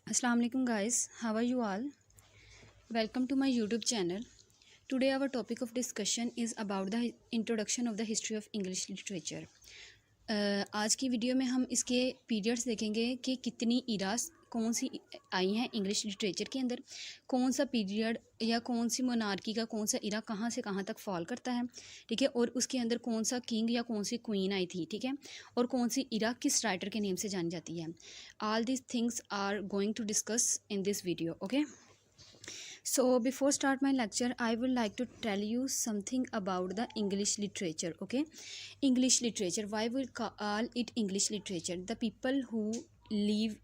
Assalamu alaikum guys, how are you all? Welcome to my YouTube channel. Today our topic of discussion is about the introduction of the history of English literature. आज की video में हम इसके periods देखेंगे कि कितनी eras कौन सी आई हैं इंग्लिश लिटरेचर के अंदर, कौन सा पीरियड या कौन सी मोनार्की का कौन सा इरा कहाँ से कहाँ तक फॉल करता है, ठीक है, और उसके अंदर कौन सा किंग या कौन सी क्वीन आई थी, ठीक है, और कौन सी इरा किस राइटर के नेम से जानी जाती है. All this things are going to discuss in this video. Okay, so before start my lecture, I would like to tell you something about the English literature. Okay, English literature. Why we call it English literature? The people who live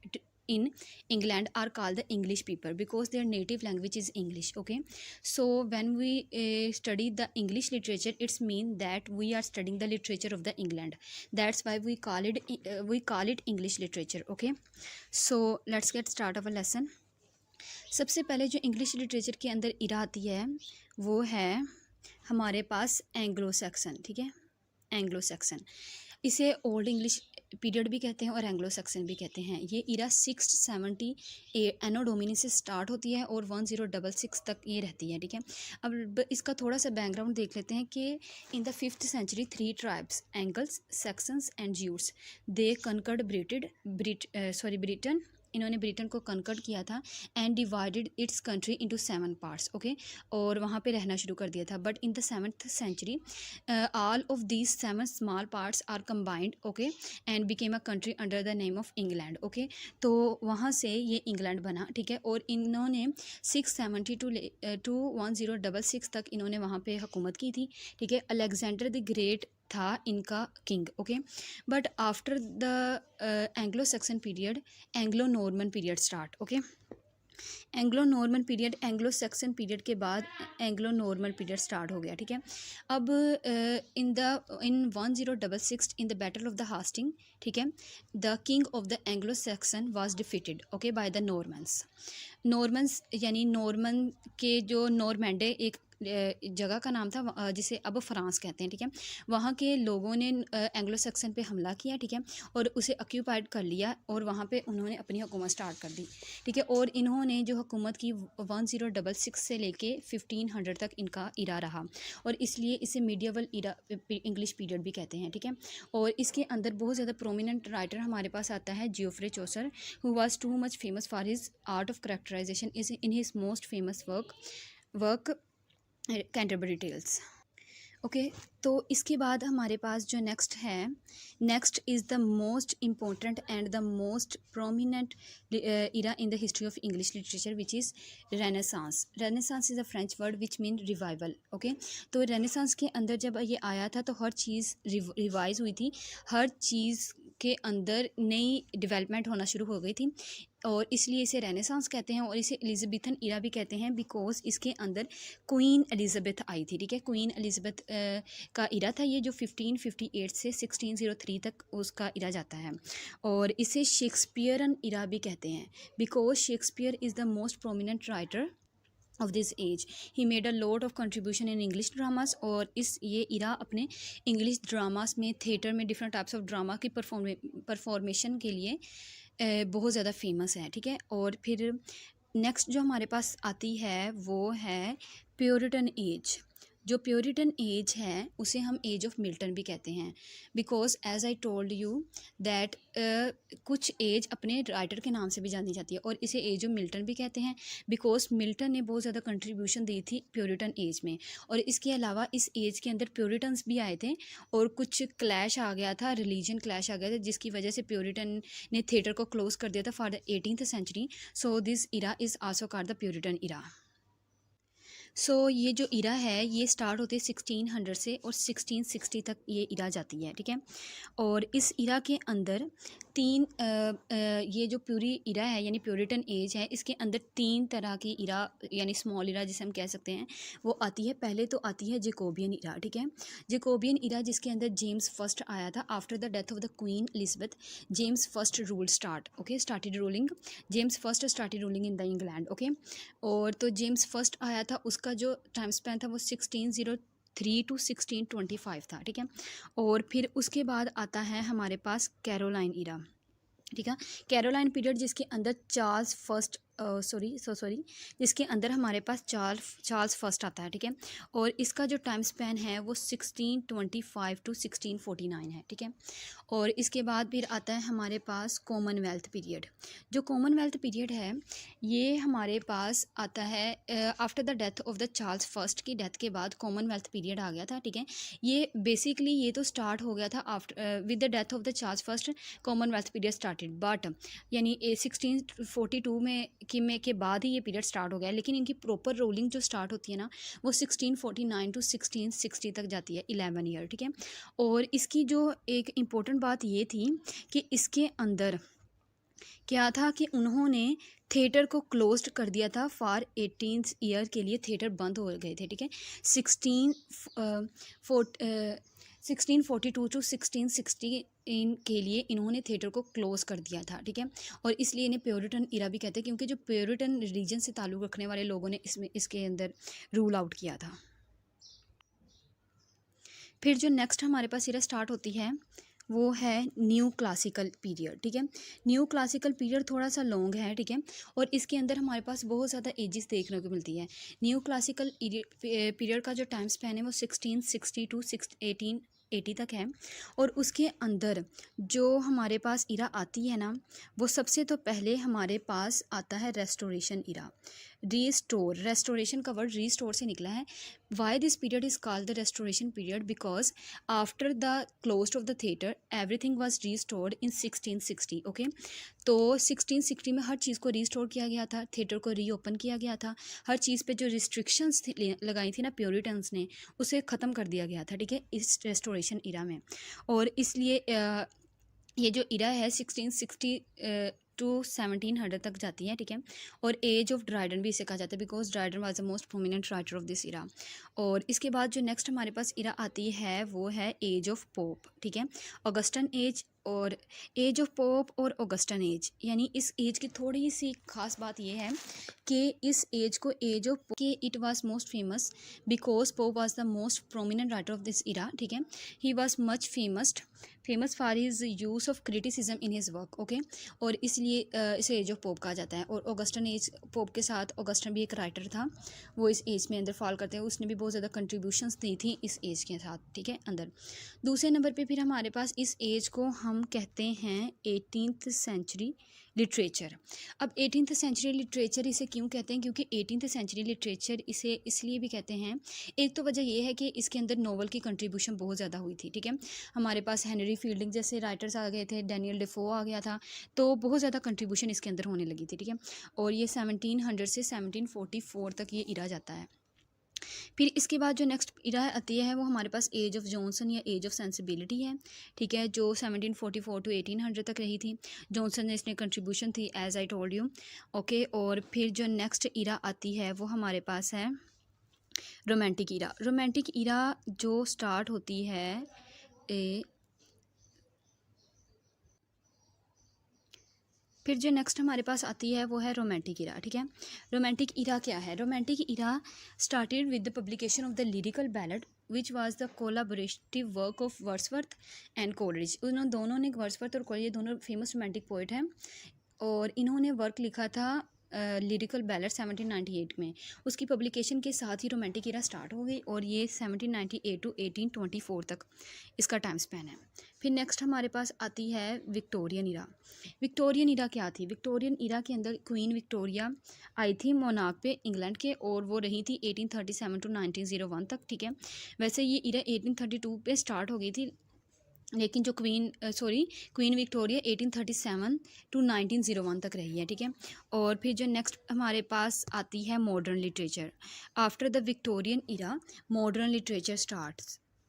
in England are called the English people because their native language is English. Okay, so when we study the English literature, it's mean that we are studying the literature of the England. That's why we call it English literature. Okay, so let's get start our lesson. सबसे पहले जो English literature के अंदर इरा आती है वो है हमारे पास एंग्लो सैक्सन. ठीक है, एंग्लो सैक्सन, इसे ओल्ड इंग्लिश पीरियड भी कहते हैं और एंग्लो सैक्सन भी कहते हैं. ये इरा 670 एनो डोमिनी से स्टार्ट होती है और 1066 तक ये रहती है. ठीक है, अब इसका थोड़ा सा बैकग्राउंड देख लेते हैं कि in the 5th century 3 tribes Angles, Saxons and ज्यूस दे कनकर्ड ब्रिटेन. इन्होंने ब्रिटेन को कनकर्ड किया था and divided its country into 7 parts. Okay, और वहाँ पे रहना शुरू कर दिया था. But in the 7th century all of these 7 small parts are combined. Okay, and became a country under the name of England. Okay, तो वहाँ से ये इंग्लैंड बना. ठीक है, और इन्होंने 670 टू 1066 तक इन्होंने वहाँ पे हुकूमत की थी. ठीक है, अलेक्जेंडर द ग्रेट था इनका king. Okay, but after the Anglo Saxon period Anglo Norman period start. Okay, Anglo Norman period Anglo Saxon period के बाद एंग्लो नॉर्मन पीरियड स्टार्ट हो गया. ठीक है, अब इन 1066 in the battle of the Hastings, ठीक है, the king of the Anglo Saxon was defeated. Okay, by the Normans यानी नॉर्मन के जो नॉर्मैंडे एक जगह का नाम था जिसे अब फ्रांस कहते हैं. ठीक है, वहाँ के लोगों ने एंग्लो सैक्सन पे हमला किया. ठीक है, और उसे ऑक्यूपाइड कर लिया और वहाँ पे उन्होंने अपनी हुकूमत स्टार्ट कर दी. ठीक है, और इन्होंने जो हुकूमत की 1066 से लेके 1500 तक इनका इरा रहा और इसलिए इसे मीडिएवल इरा इंग्लिश पीरियड भी कहते हैं. ठीक है, और इसके अंदर बहुत ज़्यादा प्रोमिनेंट राइटर हमारे पास आता है Geoffrey Chaucer, who was too much famous for his art of characterization is in his most famous work Canterbury Tales. Okay, तो इसके बाद हमारे पास जो next is the most important and the most prominent era in the history of English literature which is Renaissance. Renaissance is a French word which mean revival. Okay, तो Renaissance के अंदर जब ये आया था तो हर चीज़ रिवाइज हुई थी, हर चीज़ के अंदर नई डेवलपमेंट होना शुरू हो गई थी और इसलिए इसे रेनेसांस कहते हैं और इसे एलिज़ाबेथन इरा भी कहते हैं बिकॉज इसके अंदर क्वीन एलिज़ाबेथ आई थी. ठीक है, क्वीन एलिज़ाबेथ का इरा था ये जो 1558 से 1603 तक उसका इरा जाता है और इसे शेक्सपियरन इरा भी कहते हैं because Shakespeare is the most prominent writer of this age. He made a lot of contribution in English dramas और ये इरा अपने इंग्लिश ड्रामास में थिएटर में डिफरेंट टाइप्स ऑफ ड्रामा की परफॉर्मेशन के लिए बहुत ज़्यादा फेमस है. ठीक है, और फिर नेक्स्ट जो हमारे पास आती है वो है प्योरिटन एज. जो प्योरिटन एज है उसे हम एज ऑफ मिल्टन भी कहते हैं because as I told you that कुछ एज अपने राइटर के नाम से भी जानी जाती है और इसे एज ऑफ मिल्टन भी कहते हैं बिकॉज मिल्टन ने बहुत ज़्यादा कंट्रीब्यूशन दी थी प्योरिटन एज में. और इसके अलावा इस एज के अंदर प्योरिटन्स भी आए थे और कुछ क्लैश आ गया था, रिलीजन क्लैश आ गया था जिसकी वजह से प्योरिटन ने थिएटर को क्लोज कर दिया था for the 18th century. So this era is also called the Puritan era. So ये जो इरा है ये स्टार्ट होते 1600 से और 1660 तक ये इरा जाती है. ठीक है, और इस इरा के अंदर ये जो प्यूरी इरा है यानी प्योरिटन एज है इसके अंदर 3 तरह की इरा यानी स्मॉल इरा जिसे हम कह सकते हैं वो आती है. पहले तो आती है जेकोबियन इरा. ठीक है, जेकोबियन इरा जिसके अंदर जेम्स फर्स्ट आया था after the death of the queen Elizabeth. James first started ruling in the England. Okay, और तो जेम्स फर्स्ट आया था उसका जो टाइम स्पैन था वो 1603 टू 1625 था. ठीक है, और फिर उसके बाद आता है हमारे पास कैरोलाइन इरा. ठीक है। कैरोलाइन पीरियड जिसके अंदर चार्ल्स फर्स्ट सॉरी जिसके अंदर हमारे पास चार्ल्स फर्स्ट आता है, ठीक है। और इसका जो टाइम स्पैन है वो 1625 टू 1649 है, ठीक है। और इसके बाद फिर आता है हमारे पास कॉमनवेल्थ पीरियड। जो कॉमनवेल्थ पीरियड है ये हमारे पास आता है after the death of the Charles first की डेथ के बाद कॉमनवेल्थ पीरियड आ गया था, ठीक है। ये बेसिकली ये तो स्टार्ट हो गया था after with the death of the Charles first Commonwealth period started, but यानी 1642 के बाद ही ये पीरियड स्टार्ट हो गया, लेकिन इनकी प्रॉपर रोलिंग जो स्टार्ट होती है ना वो 1649 टू 1660 तक जाती है, 11 ईयर, ठीक है। और इसकी जो एक इम्पोर्टेंट बात ये थी कि इसके अंदर क्या था कि उन्होंने थिएटर को क्लोज्ड कर दिया था फॉर 18 ईयर के लिए, थिएटर बंद हो गए थे, ठीक है। 1642 टू 1660 के लिए इन्होंने थिएटर को क्लोज़ कर दिया था, ठीक है। और इसलिए इन्हें प्योरिटन इरा भी कहते हैं, क्योंकि जो प्योरिटन रिलीजन से ताल्लुक़ रखने वाले लोगों ने इसके अंदर रूल आउट किया था। फिर जो नेक्स्ट हमारे पास इरा स्टार्ट होती है वो है न्यू क्लासिकल पीरियड, ठीक है। न्यू क्लासिकल पीरियड थोड़ा सा लॉन्ग है, ठीक है। और इसके अंदर हमारे पास बहुत ज़्यादा एजेस देखने को मिलती है। न्यू क्लासिकल पीरियड का जो टाइम स्पैन है वो 1660 टू 1880 तक है। और उसके अंदर जो हमारे पास इरा आती है ना वो सबसे तो पहले हमारे पास आता है रेस्टोरेशन इरा। रेस्टोरेशन का वर्ड रीस्टोर से निकला है। Why this period is called the restoration period? Because after the close of the theatre everything was restored in 1660, okay. तो 1660 में हर चीज़ को रीस्टोर किया गया था, थिएटर को रीओपन किया गया था, हर चीज़ पे जो रिस्ट्रिक्शंस लगाई थी ना प्योरिटन्स ने उसे ख़त्म कर दिया गया था, ठीक है, इस रेस्टोरेशन इरा में। और इसलिए ये जो इरा है 1660 टू 1700 तक जाती है, ठीक है। और एज ऑफ ड्राइडन भी इसे कहा जाता है, because Dryden was the most prominent writer of this इरा। और इसके बाद जो नेक्स्ट हमारे पास इरा आती है वो है एज ऑफ पोप, ठीक है। ऑगस्टन एज और एज ऑफ पोप और ऑगस्टन एज, यानी इस एज की थोड़ी सी खास बात ये है कि इस एज को एज ऑफ के it was most famous because pope was the most prominent writer of this इरा, ठीक है। He was much famous for his use of criticism in his work, okay. और इसलिए इसे एज ऑफ पोप कहा जाता है। और ऑगस्टन एज पोप के साथ ऑगस्टन भी एक राइटर था, वो इस एज में अंदर फॉल करते हैं, उसने भी बहुत ज़्यादा कंट्रीब्यूशंस दी थी इस एज के साथ, ठीक है, अंदर। दूसरे नंबर पे फिर हमारे पास इस एज को हम कहते हैं 18th सेंचुरी लिटरेचर। अब 18th सेंचुरी लिटरेचर इसे क्यों कहते हैं? क्योंकि 18th सेंचुरी लिटरेचर इसे इसलिए भी कहते हैं, एक तो वजह ये है कि इसके अंदर नॉवल की कंट्रीब्यूशन बहुत ज़्यादा हुई थी, ठीक है। हमारे पास हेनरी फील्डिंग जैसे राइटर्स आ गए थे, डैनियल डेफो आ गया था, तो बहुत ज़्यादा कंट्रीब्यूशन इसके अंदर होने लगी थी, ठीक है। और ये 1700 से 1744 तक ये इरा जाता है। फिर इसके बाद जो नेक्स्ट इरा आती है वो हमारे पास एज ऑफ जॉनसन या एज ऑफ सेंसिबिलिटी है, ठीक है, जो 1744 टू 1800 तक रही थी। जॉनसन ने इसमें कंट्रीब्यूशन थी, as I told you, okay. और फिर जो नेक्स्ट इरा आती है वो हमारे पास है रोमांटिक इरा। रोमांटिक इरा जो स्टार्ट होती है फिर जो नेक्स्ट हमारे पास आती है वो है रोमांटिक इरा, ठीक है। रोमांटिक इरा क्या है? Romantic era started with the publication of the lyrical ballad which was the collaborative work of Wordsworth and Coleridge. उन दोनों ने, वर्ड्सवर्थ और कोलरिज, ये दोनों फेमस रोमांटिक पोइट हैं, और इन्होंने वर्क लिखा था लिरिकल बैलेड 1798 में। उसकी पब्लिकेशन के साथ ही रोमांटिक इरा स्टार्ट हो गई, और ये 1798 टू 1824 तक इसका टाइम स्पैन है। फिर नेक्स्ट हमारे पास आती है विक्टोरियन इरा। विक्टोरियन इरा क्या थी? विक्टोरियन इरा के अंदर क्वीन विक्टोरिया आई थी मोनार्क पे इंग्लैंड के, और वो रही थी 1837 टू 1901 तक, ठीक है। वैसे ये इरा 1832 पे स्टार्ट हो गई थी, लेकिन जो क्वीन विक्टोरिया 1837 टू 1901 तक रही है, ठीक है। और फिर जो नेक्स्ट हमारे पास आती है modern literature. After the Victorian era modern literature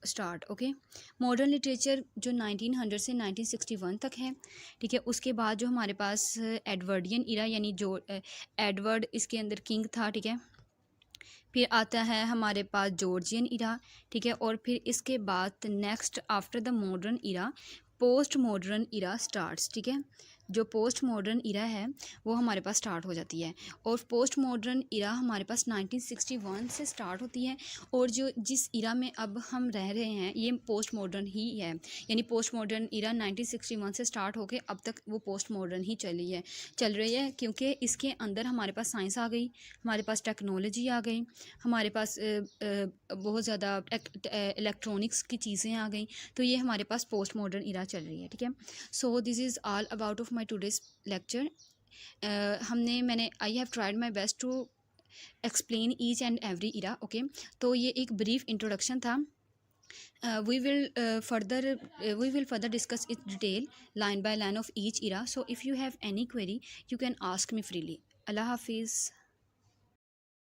start okay. Modern literature जो 1900 से 1961 तक है, ठीक है। उसके बाद जो हमारे पास एडवर्डियन इरा, यानी जो एडवर्ड इसके अंदर किंग था, ठीक है। फिर आता है हमारे पास जॉर्जियन इरा, ठीक है। और फिर इसके बाद next after the modern era post modern era starts, ठीक है। जो पोस्ट मॉडर्न इरा है वो हमारे पास स्टार्ट हो जाती है, और पोस्ट मॉडर्न इरा हमारे पास 1961 से स्टार्ट होती है, और जो जिस इरा में अब हम रह रहे हैं ये पोस्ट मॉडर्न ही है, यानी पोस्ट मॉडर्न इरा 1961 से स्टार्ट होकर अब तक वो पोस्ट मॉडर्न ही चल रही है, क्योंकि इसके अंदर हमारे पास साइंस आ गई, हमारे पास टेक्नोलॉजी आ गई, हमारे पास बहुत ज़्यादा इलेक्ट्रॉनिक्स की चीज़ें आ गई, तो ये हमारे पास पोस्ट मॉडर्न इरा चल रही है, ठीक है। So this is all about of my today's lecture. मैंने I have tried my best to explain each and every era, okay. तो ये एक ब्रीफ इंट्रोडक्शन था। We will further discuss it detail line by line of each era. So if you have any query, you can ask me freely. Allah Hafiz.